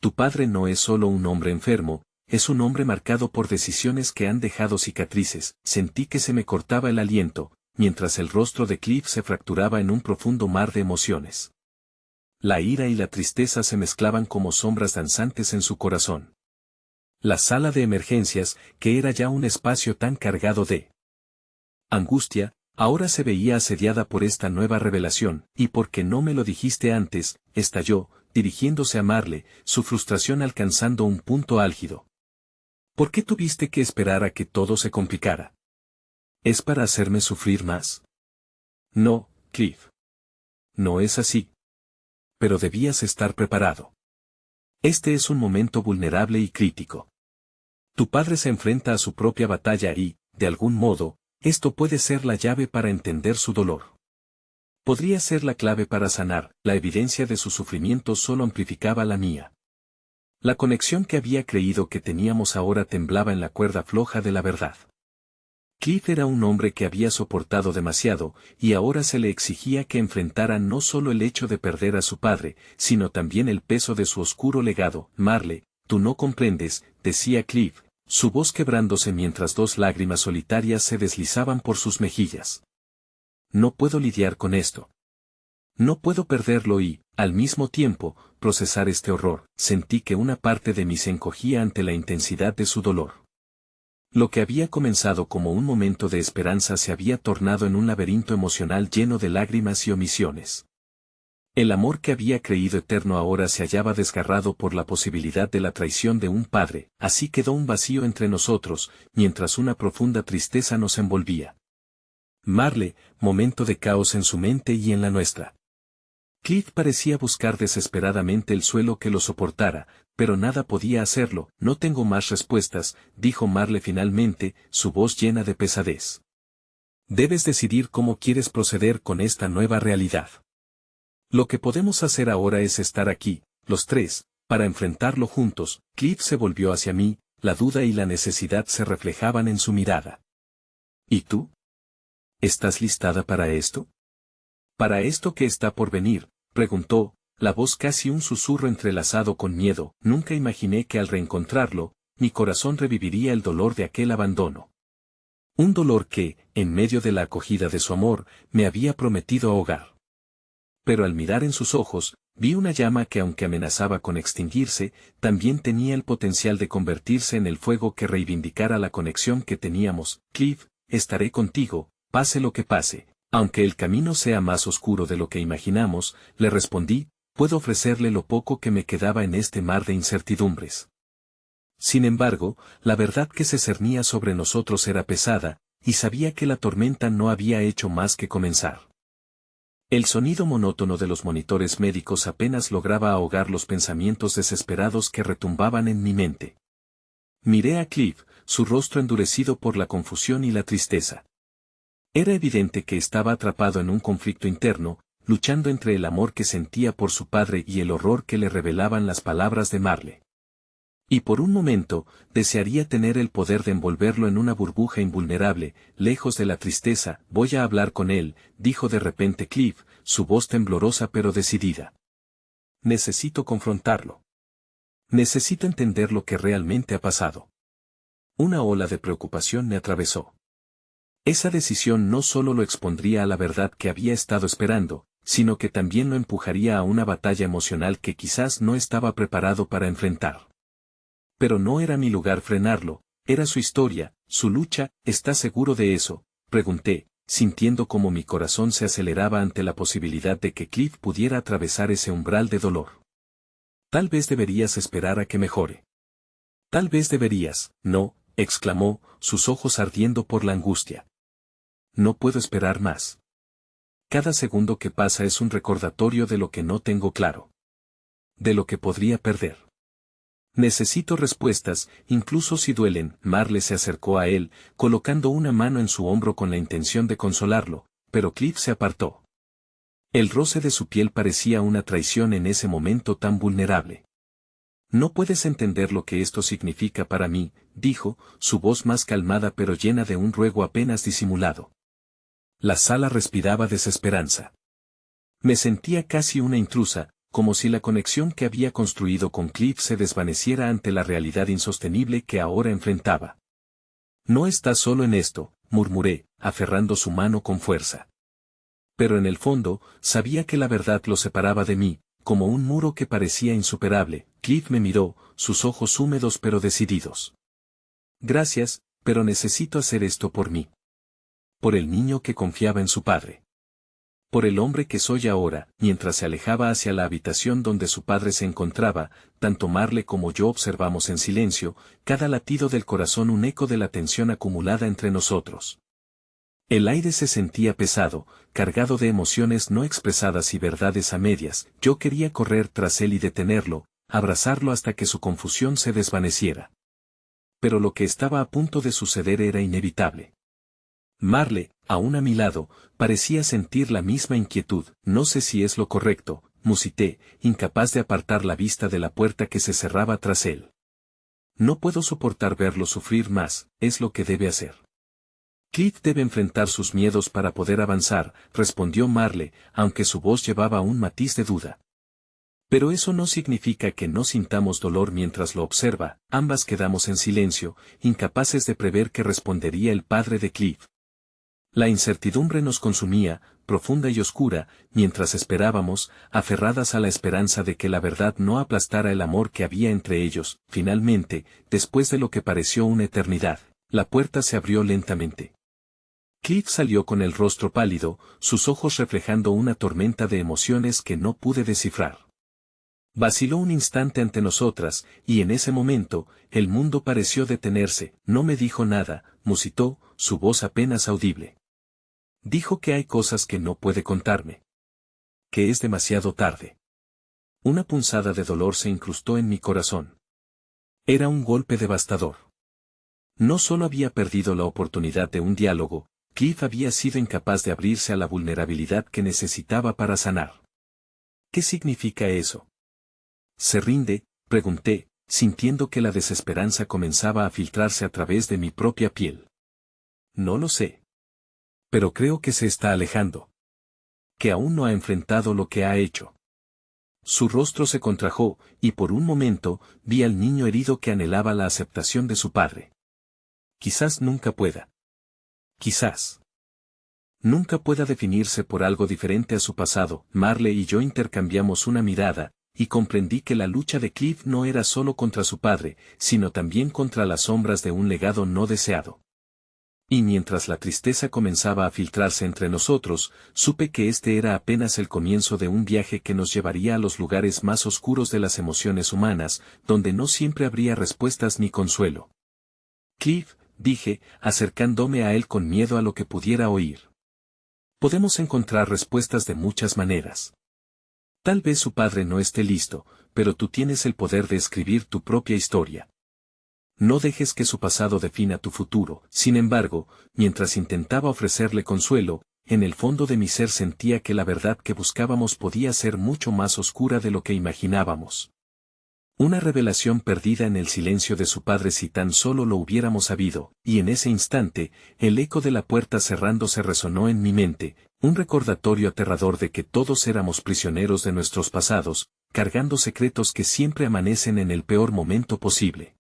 Tu padre no es solo un hombre enfermo, es un hombre marcado por decisiones que han dejado cicatrices. Sentí que se me cortaba el aliento, mientras el rostro de Cliff se fracturaba en un profundo mar de emociones. La ira y la tristeza se mezclaban como sombras danzantes en su corazón. La sala de emergencias, que era ya un espacio tan cargado de angustia, ahora se veía asediada por esta nueva revelación. «¿Y por qué no me lo dijiste antes?», estalló, dirigiéndose a Marle, su frustración alcanzando un punto álgido. «¿Por qué tuviste que esperar a que todo se complicara? ¿Es para hacerme sufrir más?». «No, Cliff. No es así. Pero debías estar preparado. Este es un momento vulnerable y crítico. Tu padre se enfrenta a su propia batalla y, de algún modo, esto puede ser la llave para entender su dolor. Podría ser la clave para sanar. La evidencia de su sufrimiento solo amplificaba la mía. La conexión que había creído que teníamos ahora temblaba en la cuerda floja de la verdad. Cliff era un hombre que había soportado demasiado, y ahora se le exigía que enfrentara no solo el hecho de perder a su padre, sino también el peso de su oscuro legado. «Marle, tú no comprendes», decía Cliff, su voz quebrándose mientras dos lágrimas solitarias se deslizaban por sus mejillas. «No puedo lidiar con esto. No puedo perderlo y, al mismo tiempo, procesar este horror». Sentí que una parte de mí se encogía ante la intensidad de su dolor. Lo que había comenzado como un momento de esperanza se había tornado en un laberinto emocional lleno de lágrimas y omisiones. El amor que había creído eterno ahora se hallaba desgarrado por la posibilidad de la traición de un padre. Así quedó un vacío entre nosotros, mientras una profunda tristeza nos envolvía. Marle, momento de caos en su mente y en la nuestra. Cliff parecía buscar desesperadamente el suelo que lo soportara, pero nada podía hacerlo. «No tengo más respuestas», dijo Marle finalmente, su voz llena de pesadez. «Debes decidir cómo quieres proceder con esta nueva realidad. Lo que podemos hacer ahora es estar aquí, los tres, para enfrentarlo juntos». Cliff se volvió hacia mí, la duda y la necesidad se reflejaban en su mirada. «¿Y tú? ¿Estás listada para esto? ¿Para esto que está por venir?», preguntó, la voz casi un susurro entrelazado con miedo. Nunca imaginé que al reencontrarlo, mi corazón reviviría el dolor de aquel abandono. Un dolor que, en medio de la acogida de su amor, me había prometido ahogar. Pero al mirar en sus ojos, vi una llama que aunque amenazaba con extinguirse, también tenía el potencial de convertirse en el fuego que reivindicara la conexión que teníamos. «Cliff, estaré contigo, pase lo que pase. Aunque el camino sea más oscuro de lo que imaginamos», le respondí, «puedo ofrecerle lo poco que me quedaba en este mar de incertidumbres». Sin embargo, la verdad que se cernía sobre nosotros era pesada, y sabía que la tormenta no había hecho más que comenzar. El sonido monótono de los monitores médicos apenas lograba ahogar los pensamientos desesperados que retumbaban en mi mente. Miré a Cliff, su rostro endurecido por la confusión y la tristeza. Era evidente que estaba atrapado en un conflicto interno, luchando entre el amor que sentía por su padre y el horror que le revelaban las palabras de Marle. Y por un momento, desearía tener el poder de envolverlo en una burbuja invulnerable, lejos de la tristeza. «Voy a hablar con él», dijo de repente Cliff, su voz temblorosa pero decidida. «Necesito confrontarlo. Necesito entender lo que realmente ha pasado». Una ola de preocupación me atravesó. Esa decisión no solo lo expondría a la verdad que había estado esperando, sino que también lo empujaría a una batalla emocional que quizás no estaba preparado para enfrentar. Pero no era mi lugar frenarlo, era su historia, su lucha. «¿Estás seguro de eso?», pregunté, sintiendo como mi corazón se aceleraba ante la posibilidad de que Cliff pudiera atravesar ese umbral de dolor. «Tal vez deberías esperar a que mejore». «Tal vez deberías». «No», exclamó, sus ojos ardiendo por la angustia. «No puedo esperar más. Cada segundo que pasa es un recordatorio de lo que no tengo claro». de lo que podría perder. Necesito respuestas, incluso si duelen. Marle se acercó a él, colocando una mano en su hombro con la intención de consolarlo, pero Cliff se apartó. El roce de su piel parecía una traición en ese momento tan vulnerable. No puedes entender lo que esto significa para mí, dijo, su voz más calmada pero llena de un ruego apenas disimulado. La sala respiraba desesperanza. Me sentía casi una intrusa, como si la conexión que había construido con Cliff se desvaneciera ante la realidad insostenible que ahora enfrentaba. No estás solo en esto, murmuré, aferrando su mano con fuerza. Pero en el fondo, sabía que la verdad lo separaba de mí, como un muro que parecía insuperable. Cliff me miró, sus ojos húmedos pero decididos. Gracias, pero necesito hacer esto por mí. Por el niño que confiaba en su padre. Por el hombre que soy ahora. Mientras se alejaba hacia la habitación donde su padre se encontraba, tanto Marle como yo observamos en silencio, cada latido del corazón un eco de la tensión acumulada entre nosotros. El aire se sentía pesado, cargado de emociones no expresadas y verdades a medias. Yo quería correr tras él y detenerlo, abrazarlo hasta que su confusión se desvaneciera. Pero lo que estaba a punto de suceder era inevitable. Marle, aún a mi lado, parecía sentir la misma inquietud. No sé si es lo correcto, musité, incapaz de apartar la vista de la puerta que se cerraba tras él. No puedo soportar verlo sufrir más, es lo que debe hacer. Cliff debe enfrentar sus miedos para poder avanzar, respondió Marle, aunque su voz llevaba un matiz de duda. Pero eso no significa que no sintamos dolor mientras lo observa. Ambas quedamos en silencio, incapaces de prever qué respondería el padre de Cliff. La incertidumbre nos consumía, profunda y oscura, mientras esperábamos, aferradas a la esperanza de que la verdad no aplastara el amor que había entre ellos. Finalmente, después de lo que pareció una eternidad, la puerta se abrió lentamente. Cliff salió con el rostro pálido, sus ojos reflejando una tormenta de emociones que no pude descifrar. Vaciló un instante ante nosotras, y en ese momento, el mundo pareció detenerse. No me dijo nada, musitó, su voz apenas audible. Dijo que hay cosas que no puede contarme. Que es demasiado tarde. Una punzada de dolor se incrustó en mi corazón. Era un golpe devastador. No solo había perdido la oportunidad de un diálogo, Cliff había sido incapaz de abrirse a la vulnerabilidad que necesitaba para sanar. ¿Qué significa eso? ¿Se rinde?, pregunté, sintiendo que la desesperanza comenzaba a filtrarse a través de mi propia piel. No lo sé. Pero creo que se está alejando. Que aún no ha enfrentado lo que ha hecho. Su rostro se contrajo, y por un momento, vi al niño herido que anhelaba la aceptación de su padre. Quizás nunca pueda. Quizás nunca pueda definirse por algo diferente a su pasado. Marle y yo intercambiamos una mirada, y comprendí que la lucha de Cliff no era solo contra su padre, sino también contra las sombras de un legado no deseado. Y mientras la tristeza comenzaba a filtrarse entre nosotros, supe que este era apenas el comienzo de un viaje que nos llevaría a los lugares más oscuros de las emociones humanas, donde no siempre habría respuestas ni consuelo. Cliff, dije, acercándome a él con miedo a lo que pudiera oír. Podemos encontrar respuestas de muchas maneras. Tal vez su padre no esté listo, pero tú tienes el poder de escribir tu propia historia. No dejes que su pasado defina tu futuro. Sin embargo, mientras intentaba ofrecerle consuelo, en el fondo de mi ser sentía que la verdad que buscábamos podía ser mucho más oscura de lo que imaginábamos. Una revelación perdida en el silencio de su padre si tan solo lo hubiéramos sabido, y en ese instante, el eco de la puerta cerrándose resonó en mi mente, un recordatorio aterrador de que todos éramos prisioneros de nuestros pasados, cargando secretos que siempre amanecen en el peor momento posible.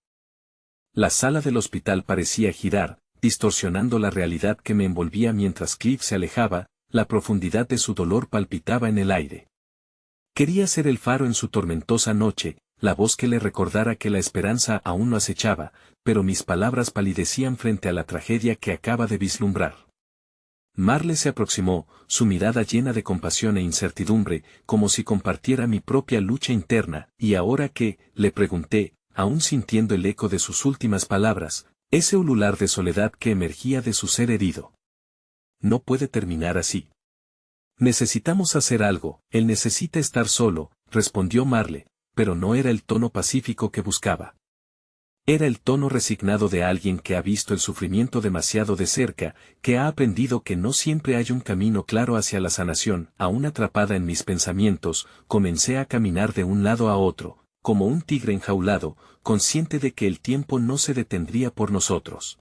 La sala del hospital parecía girar, distorsionando la realidad que me envolvía mientras Cliff se alejaba, la profundidad de su dolor palpitaba en el aire. Quería ser el faro en su tormentosa noche, la voz que le recordara que la esperanza aún lo acechaba, pero mis palabras palidecían frente a la tragedia que acaba de vislumbrar. Marle se aproximó, su mirada llena de compasión e incertidumbre, como si compartiera mi propia lucha interna. ¿Y ahora qué?, le pregunté, aún sintiendo el eco de sus últimas palabras, ese ulular de soledad que emergía de su ser herido. No puede terminar así. Necesitamos hacer algo. Él necesita estar solo, respondió Marle, pero no era el tono pacífico que buscaba. Era el tono resignado de alguien que ha visto el sufrimiento demasiado de cerca, que ha aprendido que no siempre hay un camino claro hacia la sanación. Aún atrapada en mis pensamientos, comencé a caminar de un lado a otro, como un tigre enjaulado, consciente de que el tiempo no se detendría por nosotros.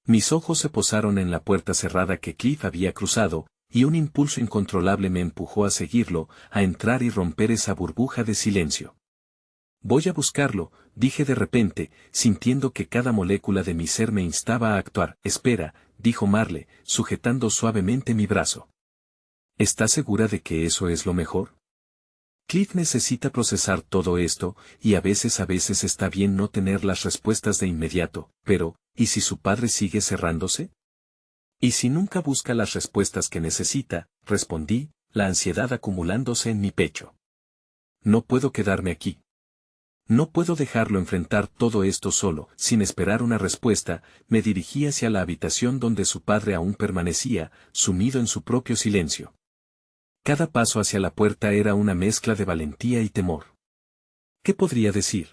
Mis ojos se posaron en la puerta cerrada que Cliff había cruzado, y un impulso incontrolable me empujó a seguirlo, a entrar y romper esa burbuja de silencio. Voy a buscarlo, dije de repente, sintiendo que cada molécula de mi ser me instaba a actuar. Espera, dijo Marle, sujetando suavemente mi brazo. ¿Estás segura de que eso es lo mejor? Cliff necesita procesar todo esto, y a veces está bien no tener las respuestas de inmediato, pero, ¿y si su padre sigue cerrándose? ¿Y si nunca busca las respuestas que necesita? Respondí, la ansiedad acumulándose en mi pecho. No puedo quedarme aquí. No puedo dejarlo enfrentar todo esto solo. Sin esperar una respuesta, me dirigí hacia la habitación donde su padre aún permanecía, sumido en su propio silencio. Cada paso hacia la puerta era una mezcla de valentía y temor. ¿Qué podría decir?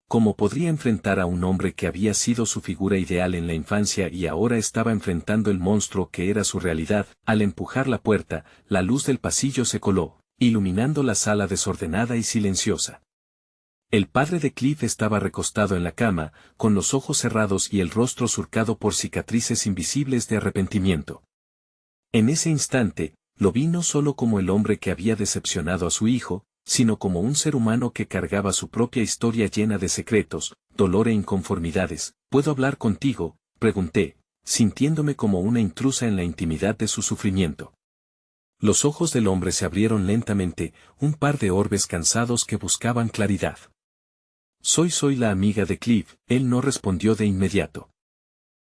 ¿Cómo podría enfrentar a un hombre que había sido su figura ideal en la infancia y ahora estaba enfrentando el monstruo que era su realidad? Al empujar la puerta, la luz del pasillo se coló, iluminando la sala desordenada y silenciosa. El padre de Cliff estaba recostado en la cama, con los ojos cerrados y el rostro surcado por cicatrices invisibles de arrepentimiento. En ese instante, lo vi no solo como el hombre que había decepcionado a su hijo, sino como un ser humano que cargaba su propia historia llena de secretos, dolor e inconformidades. ¿Puedo hablar contigo?, pregunté, sintiéndome como una intrusa en la intimidad de su sufrimiento. Los ojos del hombre se abrieron lentamente, un par de orbes cansados que buscaban claridad. Soy la amiga de Cliff, él no respondió de inmediato.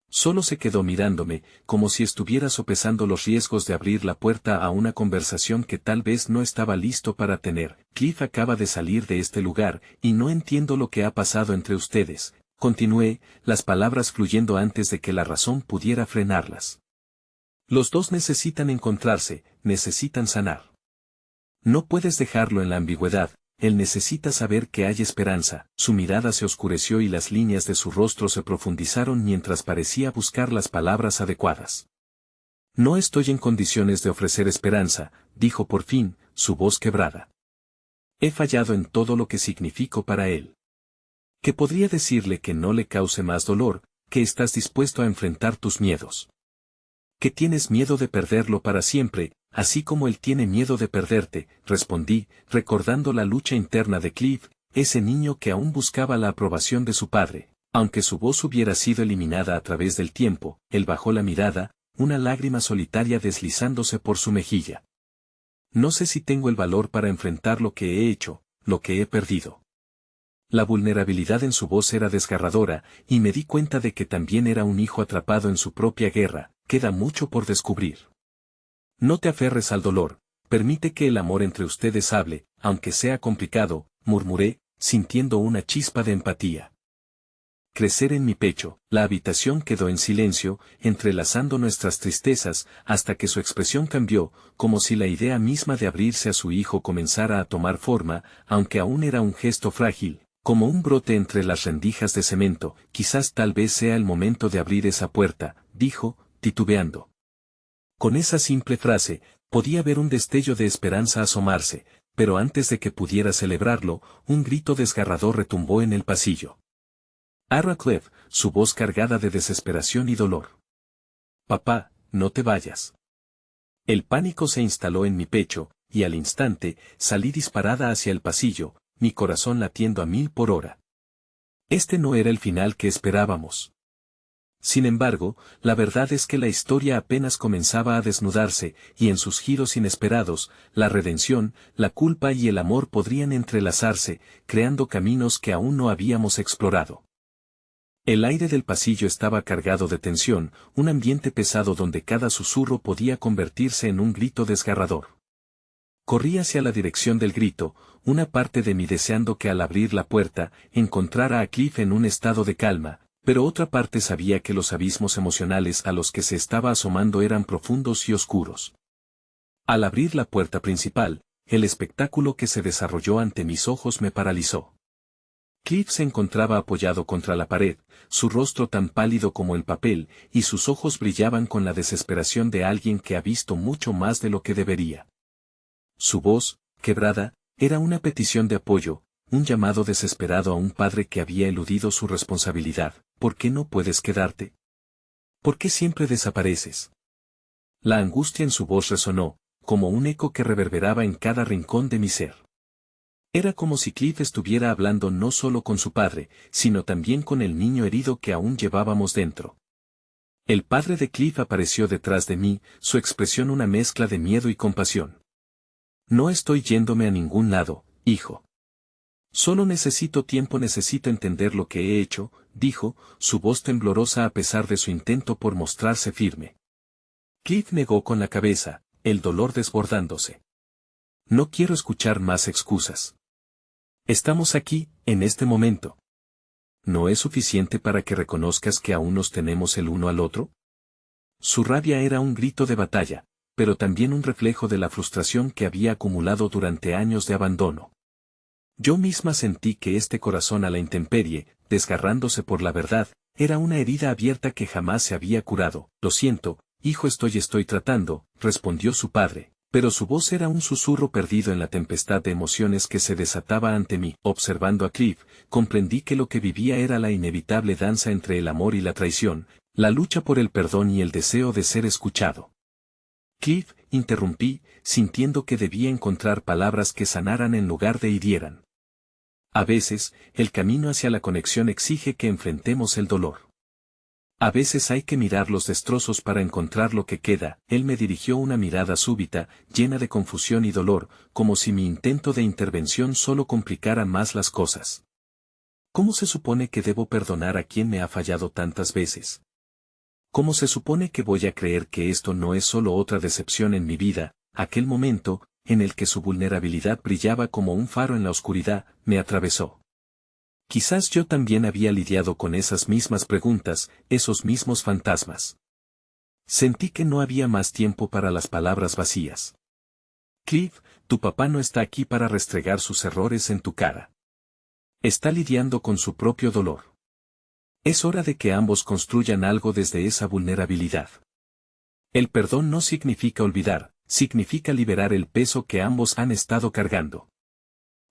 Solo se quedó mirándome, como si estuviera sopesando los riesgos de abrir la puerta a una conversación que tal vez no estaba listo para tener. Cliff acaba de salir de este lugar, y no entiendo lo que ha pasado entre ustedes. Continué, las palabras fluyendo antes de que la razón pudiera frenarlas. Los dos necesitan encontrarse, necesitan sanar. No puedes dejarlo en la ambigüedad. Él necesita saber que hay esperanza. Su mirada se oscureció y las líneas de su rostro se profundizaron mientras parecía buscar las palabras adecuadas. No estoy en condiciones de ofrecer esperanza, dijo por fin, su voz quebrada. He fallado en todo lo que significo para él. ¿Qué podría decirle que no le cause más dolor, que estás dispuesto a enfrentar tus miedos? Que tienes miedo de perderlo para siempre, así como él tiene miedo de perderte, respondí, recordando la lucha interna de Cliff, ese niño que aún buscaba la aprobación de su padre. Aunque su voz hubiera sido eliminada a través del tiempo, él bajó la mirada, una lágrima solitaria deslizándose por su mejilla. No sé si tengo el valor para enfrentar lo que he hecho, lo que he perdido. La vulnerabilidad en su voz era desgarradora, y me di cuenta de que también era un hijo atrapado en su propia guerra. Queda mucho por descubrir. No te aferres al dolor, permite que el amor entre ustedes hable, aunque sea complicado, murmuré, sintiendo una chispa de empatía. Crecer en mi pecho, la habitación quedó en silencio, entrelazando nuestras tristezas, hasta que su expresión cambió, como si la idea misma de abrirse a su hijo comenzara a tomar forma, aunque aún era un gesto frágil, como un brote entre las rendijas de cemento. Quizás tal vez sea el momento de abrir esa puerta, dijo, titubeando. Con esa simple frase, podía ver un destello de esperanza asomarse, pero antes de que pudiera celebrarlo, un grito desgarrador retumbó en el pasillo. Arrowcliff, su voz cargada de desesperación y dolor. Papá, no te vayas. El pánico se instaló en mi pecho, y al instante, salí disparada hacia el pasillo, mi corazón latiendo a 1000 por hora. Este no era el final que esperábamos. Sin embargo, la verdad es que la historia apenas comenzaba a desnudarse, y en sus giros inesperados, la redención, la culpa y el amor podrían entrelazarse, creando caminos que aún no habíamos explorado. El aire del pasillo estaba cargado de tensión, un ambiente pesado donde cada susurro podía convertirse en un grito desgarrador. Corrí hacia la dirección del grito, una parte de mí deseando que al abrir la puerta, encontrara a Cliff en un estado de calma, pero otra parte sabía que los abismos emocionales a los que se estaba asomando eran profundos y oscuros. Al abrir la puerta principal, el espectáculo que se desarrolló ante mis ojos me paralizó. Cliff se encontraba apoyado contra la pared, su rostro tan pálido como el papel, y sus ojos brillaban con la desesperación de alguien que ha visto mucho más de lo que debería. Su voz, quebrada, era una petición de apoyo, un llamado desesperado a un padre que había eludido su responsabilidad. ¿Por qué no puedes quedarte? ¿Por qué siempre desapareces? La angustia en su voz resonó, como un eco que reverberaba en cada rincón de mi ser. Era como si Cliff estuviera hablando no solo con su padre, sino también con el niño herido que aún llevábamos dentro. El padre de Cliff apareció detrás de mí, su expresión una mezcla de miedo y compasión. No estoy yéndome a ningún lado, hijo. Solo necesito tiempo, necesito entender lo que he hecho, dijo, su voz temblorosa a pesar de su intento por mostrarse firme. Cliff negó con la cabeza, el dolor desbordándose. No quiero escuchar más excusas. Estamos aquí, en este momento. ¿No es suficiente para que reconozcas que aún nos tenemos el uno al otro? Su rabia era un grito de batalla, pero también un reflejo de la frustración que había acumulado durante años de abandono. Yo misma sentí que este corazón a la intemperie, desgarrándose por la verdad, era una herida abierta que jamás se había curado. Lo siento, hijo, estoy tratando, respondió su padre. Pero su voz era un susurro perdido en la tempestad de emociones que se desataba ante mí. Observando a Cliff, comprendí que lo que vivía era la inevitable danza entre el amor y la traición, la lucha por el perdón y el deseo de ser escuchado. Cliff, interrumpí, sintiendo que debía encontrar palabras que sanaran en lugar de hirieran. A veces, el camino hacia la conexión exige que enfrentemos el dolor. A veces hay que mirar los destrozos para encontrar lo que queda. Él me dirigió una mirada súbita, llena de confusión y dolor, como si mi intento de intervención solo complicara más las cosas. ¿Cómo se supone que debo perdonar a quien me ha fallado tantas veces? ¿Cómo se supone que voy a creer que esto no es solo otra decepción en mi vida? Aquel momento, en el que su vulnerabilidad brillaba como un faro en la oscuridad, me atravesó. Quizás yo también había lidiado con esas mismas preguntas, esos mismos fantasmas. Sentí que no había más tiempo para las palabras vacías. Cliff, tu papá no está aquí para restregar sus errores en tu cara. Está lidiando con su propio dolor. Es hora de que ambos construyan algo desde esa vulnerabilidad. El perdón no significa olvidar, significa liberar el peso que ambos han estado cargando.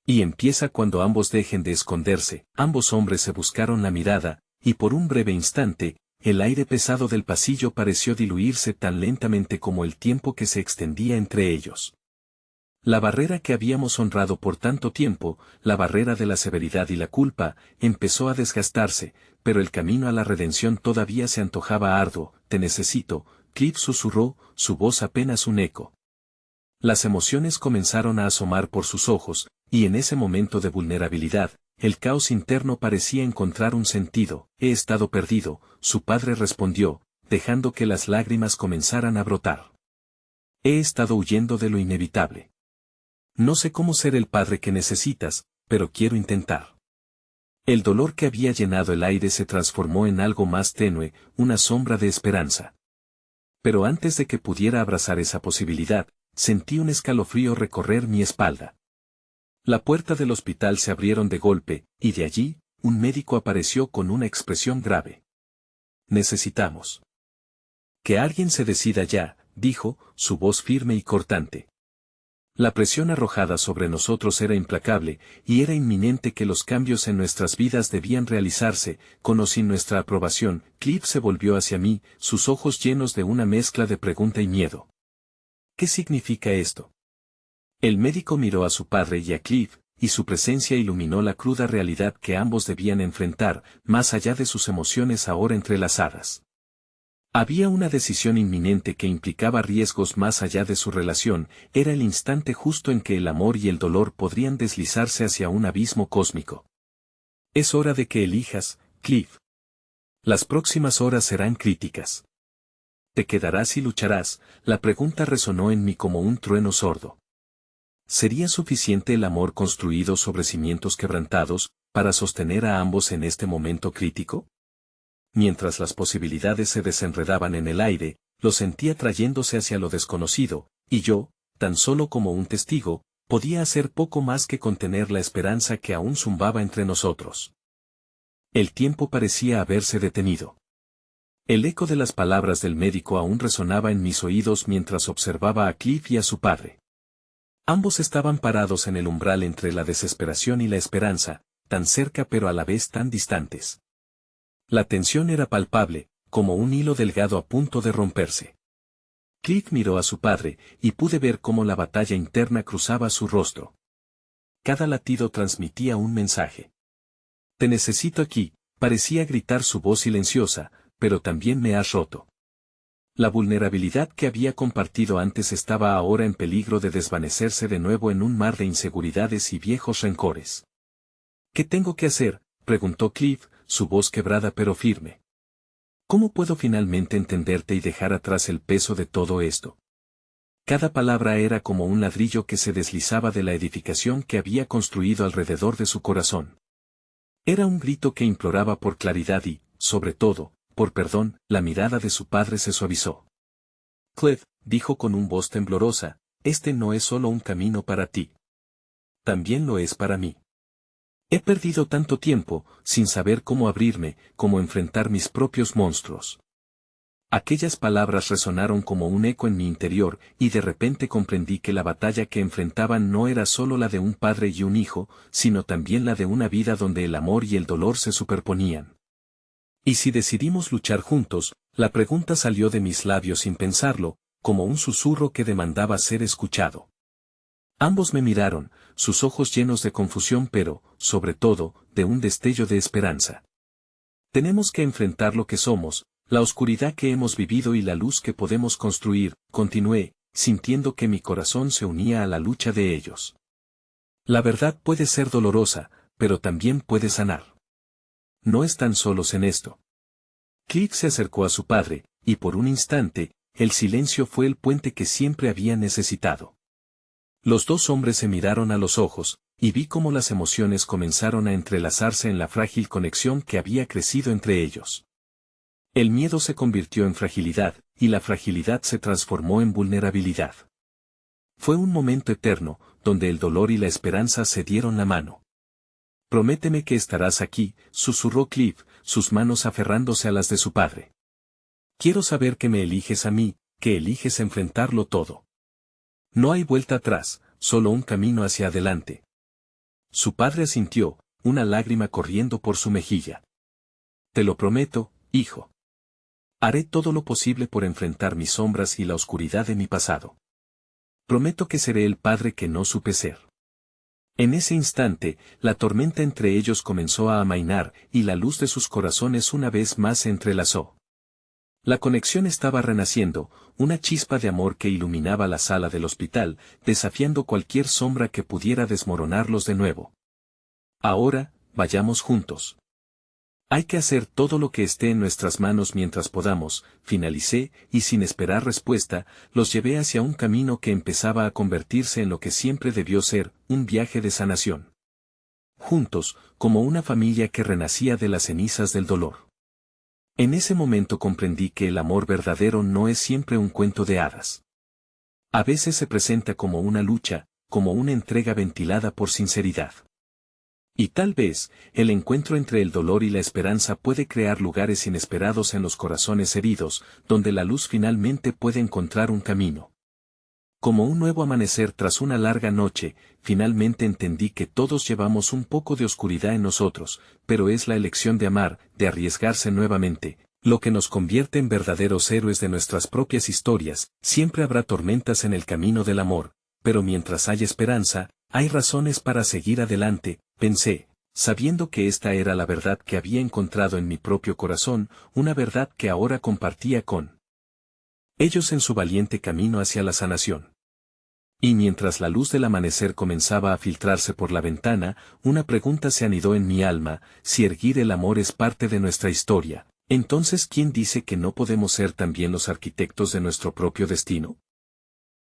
Y empieza cuando ambos dejen de esconderse. Ambos hombres se buscaron la mirada, y por un breve instante, el aire pesado del pasillo pareció diluirse tan lentamente como el tiempo que se extendía entre ellos. La barrera que habíamos honrado por tanto tiempo, la barrera de la severidad y la culpa, empezó a desgastarse, pero el camino a la redención todavía se antojaba arduo. Te necesito, Cliff susurró, su voz apenas un eco. Las emociones comenzaron a asomar por sus ojos, y en ese momento de vulnerabilidad, el caos interno parecía encontrar un sentido. He estado perdido, su padre respondió, dejando que las lágrimas comenzaran a brotar. He estado huyendo de lo inevitable. No sé cómo ser el padre que necesitas, pero quiero intentar. El dolor que había llenado el aire se transformó en algo más tenue, una sombra de esperanza. Pero antes de que pudiera abrazar esa posibilidad, sentí un escalofrío recorrer mi espalda. La puerta del hospital se abrieron de golpe, y de allí, un médico apareció con una expresión grave. Necesitamos que alguien se decida ya, dijo, su voz firme y cortante. La presión arrojada sobre nosotros era implacable, y era inminente que los cambios en nuestras vidas debían realizarse, con o sin nuestra aprobación. Cliff se volvió hacia mí, sus ojos llenos de una mezcla de pregunta y miedo. ¿Qué significa esto? El médico miró a su padre y a Cliff, y su presencia iluminó la cruda realidad que ambos debían enfrentar, más allá de sus emociones ahora entrelazadas. Había una decisión inminente que implicaba riesgos más allá de su relación, era el instante justo en que el amor y el dolor podrían deslizarse hacia un abismo cósmico. Es hora de que elijas, Cliff. Las próximas horas serán críticas. ¿Te quedarás y lucharás? La pregunta resonó en mí como un trueno sordo. ¿Sería suficiente el amor construido sobre cimientos quebrantados, para sostener a ambos en este momento crítico? Mientras las posibilidades se desenredaban en el aire, lo sentía trayéndose hacia lo desconocido, y yo, tan solo como un testigo, podía hacer poco más que contener la esperanza que aún zumbaba entre nosotros. El tiempo parecía haberse detenido. El eco de las palabras del médico aún resonaba en mis oídos mientras observaba a Cliff y a su padre. Ambos estaban parados en el umbral entre la desesperación y la esperanza, tan cerca pero a la vez tan distantes. La tensión era palpable, como un hilo delgado a punto de romperse. Cliff miró a su padre, y pude ver cómo la batalla interna cruzaba su rostro. Cada latido transmitía un mensaje. «Te necesito aquí», parecía gritar su voz silenciosa, «pero también me has roto». La vulnerabilidad que había compartido antes estaba ahora en peligro de desvanecerse de nuevo en un mar de inseguridades y viejos rencores. «¿Qué tengo que hacer?», preguntó Cliff, su voz quebrada pero firme. «¿Cómo puedo finalmente entenderte y dejar atrás el peso de todo esto?». Cada palabra era como un ladrillo que se deslizaba de la edificación que había construido alrededor de su corazón. Era un grito que imploraba por claridad y, sobre todo, por perdón. La mirada de su padre se suavizó. «Cliff», dijo con una voz temblorosa, «este no es solo un camino para ti. También lo es para mí. He perdido tanto tiempo, sin saber cómo abrirme, cómo enfrentar mis propios monstruos». Aquellas palabras resonaron como un eco en mi interior, y de repente comprendí que la batalla que enfrentaban no era solo la de un padre y un hijo, sino también la de una vida donde el amor y el dolor se superponían. «¿Y si decidimos luchar juntos?», la pregunta salió de mis labios sin pensarlo, como un susurro que demandaba ser escuchado. Ambos me miraron, sus ojos llenos de confusión pero, sobre todo, de un destello de esperanza. «Tenemos que enfrentar lo que somos, la oscuridad que hemos vivido y la luz que podemos construir», continué, sintiendo que mi corazón se unía a la lucha de ellos. «La verdad puede ser dolorosa, pero también puede sanar. No están solos en esto». Cliff se acercó a su padre, y por un instante, el silencio fue el puente que siempre había necesitado. Los dos hombres se miraron a los ojos, y vi cómo las emociones comenzaron a entrelazarse en la frágil conexión que había crecido entre ellos. El miedo se convirtió en fragilidad, y la fragilidad se transformó en vulnerabilidad. Fue un momento eterno, donde el dolor y la esperanza se dieron la mano. «Prométeme que estarás aquí», susurró Cliff, sus manos aferrándose a las de su padre. «Quiero saber que me eliges a mí, que eliges enfrentarlo todo. No hay vuelta atrás, solo un camino hacia adelante». Su padre asintió, una lágrima corriendo por su mejilla. «Te lo prometo, hijo. Haré todo lo posible por enfrentar mis sombras y la oscuridad de mi pasado. Prometo que seré el padre que no supe ser». En ese instante, la tormenta entre ellos comenzó a amainar, y la luz de sus corazones una vez más se entrelazó. La conexión estaba renaciendo, una chispa de amor que iluminaba la sala del hospital, desafiando cualquier sombra que pudiera desmoronarlos de nuevo. «Ahora, vayamos juntos. Hay que hacer todo lo que esté en nuestras manos mientras podamos», finalicé, y sin esperar respuesta, los llevé hacia un camino que empezaba a convertirse en lo que siempre debió ser, un viaje de sanación. Juntos, como una familia que renacía de las cenizas del dolor. En ese momento comprendí que el amor verdadero no es siempre un cuento de hadas. A veces se presenta como una lucha, como una entrega ventilada por sinceridad. Y tal vez, el encuentro entre el dolor y la esperanza puede crear lugares inesperados en los corazones heridos, donde la luz finalmente puede encontrar un camino. Como un nuevo amanecer tras una larga noche, finalmente entendí que todos llevamos un poco de oscuridad en nosotros, pero es la elección de amar, de arriesgarse nuevamente, lo que nos convierte en verdaderos héroes de nuestras propias historias. Siempre habrá tormentas en el camino del amor, pero mientras hay esperanza, hay razones para seguir adelante, pensé, sabiendo que esta era la verdad que había encontrado en mi propio corazón, una verdad que ahora compartía con ellos en su valiente camino hacia la sanación. Y mientras la luz del amanecer comenzaba a filtrarse por la ventana, una pregunta se anidó en mi alma: si erguir el amor es parte de nuestra historia, entonces ¿quién dice que no podemos ser también los arquitectos de nuestro propio destino?